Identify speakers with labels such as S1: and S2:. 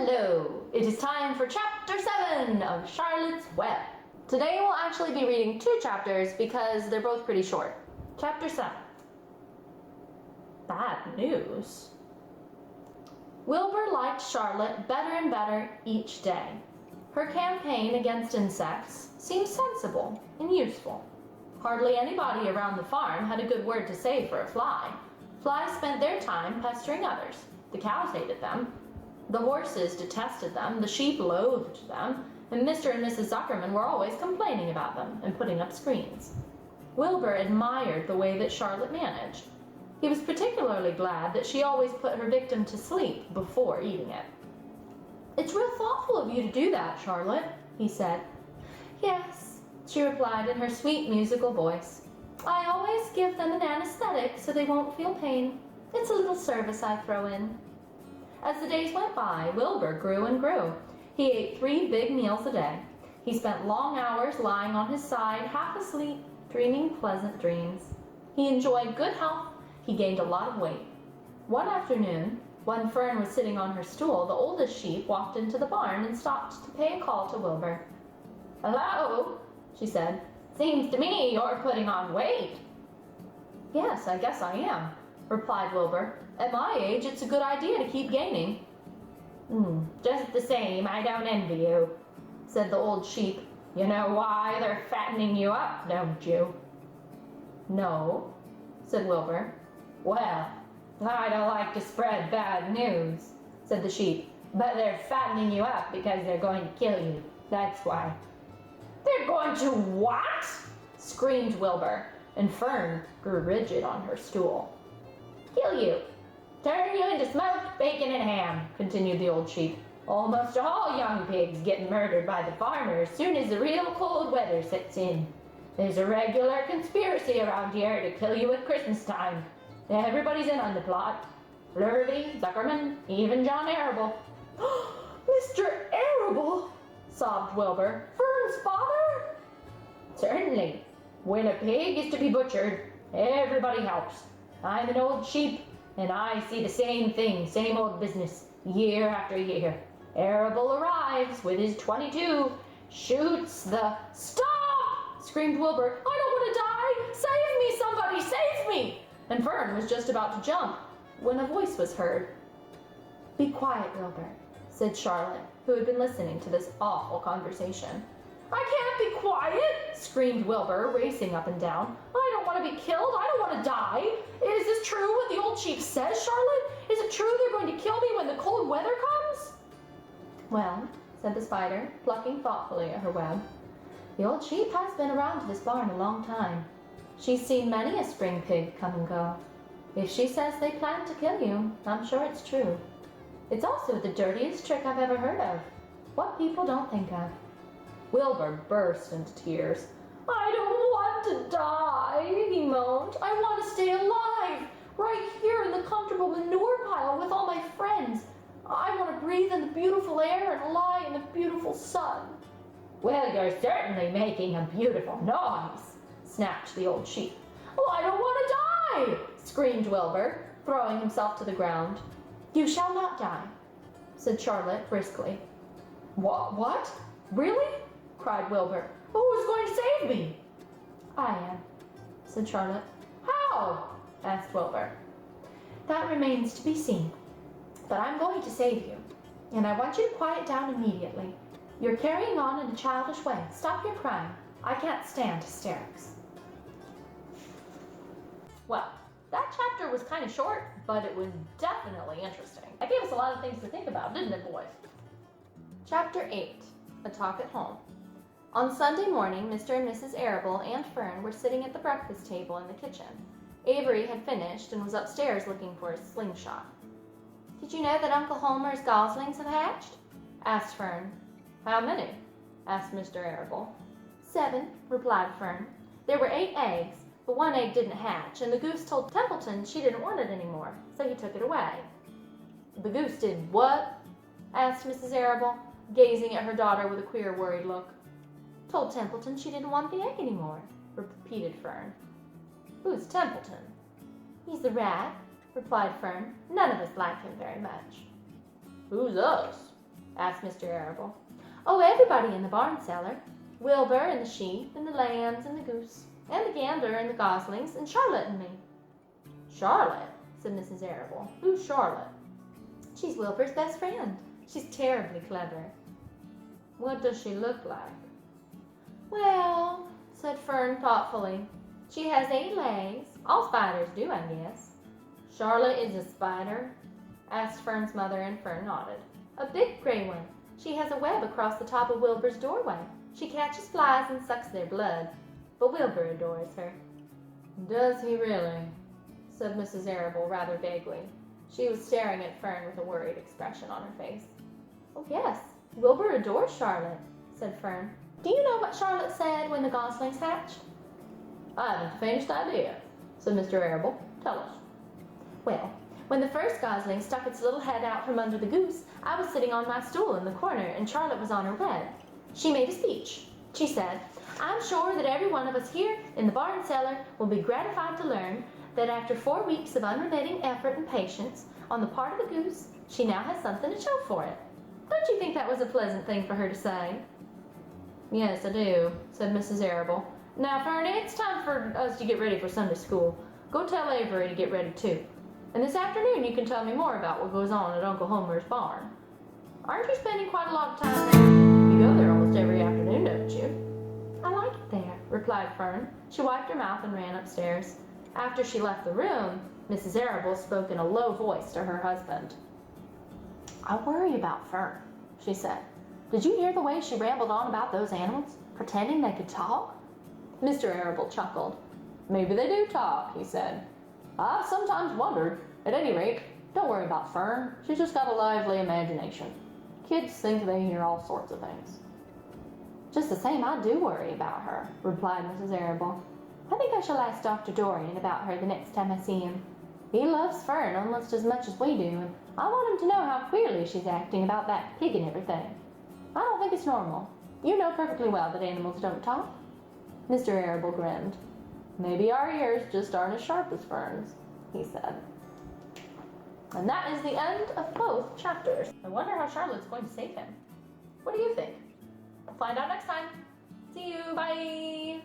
S1: Hello! It is time for Chapter 7 of Charlotte's Web. Today we'll actually be reading 2 chapters because they're both pretty short. Chapter 7. Bad news. Wilbur liked Charlotte better and better each day. Her campaign against insects seemed sensible and useful. Hardly anybody around the farm had a good word to say for a fly. Flies spent their time pestering others. The cows hated them. The horses detested them, the sheep loathed them, and Mr. and Mrs. Zuckerman were always complaining about them and putting up screens. Wilbur admired the way that Charlotte managed. He was particularly glad that she always put her victim to sleep before eating it. "It's real thoughtful of you to do that, Charlotte," he said. "Yes," she replied in her sweet musical voice. "I always give them an anesthetic so they won't feel pain. It's a little service I throw in." As the days went by, Wilbur grew and grew. He ate 3 big meals a day. He spent long hours lying on his side, half asleep, dreaming pleasant dreams. He enjoyed good health. He gained a lot of weight. One afternoon, when Fern was sitting on her stool, the oldest sheep walked into the barn and stopped to pay a call to Wilbur. "Hello," she said. "Seems to me you're putting on weight." "Yes, I guess I am," replied Wilbur. "At my age, it's a good idea to keep gaining." "Just the same, I don't envy you," said the old sheep. "You know why they're fattening you up, don't you?" "No," said Wilbur. "Well, I don't like to spread bad news," said the sheep, "but they're fattening you up because they're going to kill you. That's why." "They're going to what?" screamed Wilbur, and Fern grew rigid on her stool. "Kill you. Turn you into smoked bacon and ham," continued the old sheep. "Almost all young pigs get murdered by the farmer as soon as the real cold weather sets in. There's a regular conspiracy around here to kill you at Christmas time. Everybody's in on the plot. Lurvy, Zuckerman, even John Arable." "Mr. Arable!" sobbed Wilbur. "Fern's father?" "Certainly. When a pig is to be butchered, everybody helps. I'm an old sheep, and I see the same thing, same old business, year after year. Arable arrives with his .22, shoots the—" "Stop!" screamed Wilbur. "I don't want to die! Save me, somebody! Save me!" And Fern was just about to jump when a voice was heard. "Be quiet, Wilbur," said Charlotte, who had been listening to this awful conversation. "I can't be quiet!" screamed Wilbur, racing up and down. "I don't want to be killed. I don't want to die. Is this true what the old sheep says, Charlotte? Is it true they're going to kill me when the cold weather comes?" "Well," said the spider, plucking thoughtfully at her web, "the old sheep has been around this barn a long time. She's seen many a spring pig come and go. If she says they plan to kill you, I'm sure it's true. It's also the dirtiest trick I've ever heard of. What people don't think of." Wilbur burst into tears. "I don't want to die," he moaned. "I want to stay alive, right here in the comfortable manure pile with all my friends. I want to breathe in the beautiful air and lie in the beautiful sun." "Well, you're certainly making a beautiful noise," snapped the old sheep. "Well, I don't want to die!" screamed Wilbur, throwing himself to the ground. "You shall not die," said Charlotte briskly. What? Really?" cried Wilbur. "Who's going to save me?" "I am," said Charlotte. "How?" asked Wilbur. "That remains to be seen. But I'm going to save you, and I want you to quiet down immediately. You're carrying on in a childish way. Stop your crying. I can't stand hysterics." Well, that chapter was kind of short, but it was definitely interesting. It gave us a lot of things to think about, didn't it, boys? Chapter 8, A Talk at Home. On Sunday morning, Mr. and Mrs. Arable and Fern were sitting at the breakfast table in the kitchen. Avery had finished and was upstairs looking for his slingshot. "Did you know that Uncle Homer's goslings have hatched?" asked Fern. "How many?" asked Mr. Arable. "7, replied Fern. "There were 8 eggs, but 1 egg didn't hatch, and the goose told Templeton she didn't want it anymore, so he took it away." "The goose did what?" asked Mrs. Arable, gazing at her daughter with a queer, worried look. "Told Templeton she didn't want the egg anymore," repeated Fern. "Who's Templeton?" "He's the rat," replied Fern. "None of us like him very much." "Who's us?" asked Mr. Arable. Oh, everybody in the barn cellar. Wilbur and the sheep and the lambs and the goose and the gander and the goslings and Charlotte and me. Charlotte, said Mrs. Arable. Who's Charlotte? She's Wilbur's best friend. She's terribly clever. What does she look like? Well, said Fern thoughtfully, she has 8 legs. All spiders do, I guess. Charlotte is a spider? Asked Fern's mother, and Fern nodded. A big gray one. She has a web across the top of Wilbur's doorway. She catches flies and sucks their blood. But Wilbur adores her. Does he really? Said Mrs. Arable rather vaguely. She was staring at Fern with a worried expression on her face. Oh, yes, Wilbur adores Charlotte, said Fern. Do you know what Charlotte said when the goslings hatched? I haven't the faintest idea, said Mr. Arable. Tell us. Well, when the first gosling stuck its little head out from under the goose, I was sitting on my stool in the corner, and Charlotte was on her web. She made a speech. She said, I'm sure that every one of us here in the barn cellar will be gratified to learn that after 4 weeks of unremitting effort and patience on the part of the goose, she now has something to show for it. Don't you think that was a pleasant thing for her to say? Yes, I do, said Mrs. Arable. Now, Fernie, it's time for us to get ready for Sunday school. Go tell Avery to get ready, too. And this afternoon you can tell me more about what goes on at Uncle Homer's barn. Aren't you spending quite a lot of time there? You go there almost every afternoon, don't you? I like it there, replied Fern. She wiped her mouth and ran upstairs. After she left the room, Mrs. Arable spoke in a low voice to her husband. I worry about Fern, she said. Did you hear the way she rambled on about those animals, pretending they could talk? Mr. Arable chuckled. Maybe they do talk, he said. I've sometimes wondered. At any rate, don't worry about Fern. She's just got a lively imagination. Kids think they hear all sorts of things. Just the same, I do worry about her, replied Mrs. Arable. I think I shall ask Dr. Dorian about her the next time I see him. He loves Fern almost as much as we do, and I want him to know how queerly she's acting about that pig and everything. I don't think it's normal. You know perfectly well that animals don't talk. Mr. Arable grinned. Maybe our ears just aren't as sharp as Fern's, he said. And that is the end of both chapters. I wonder how Charlotte's going to save him. What do you think? We'll find out next time. See you. Bye.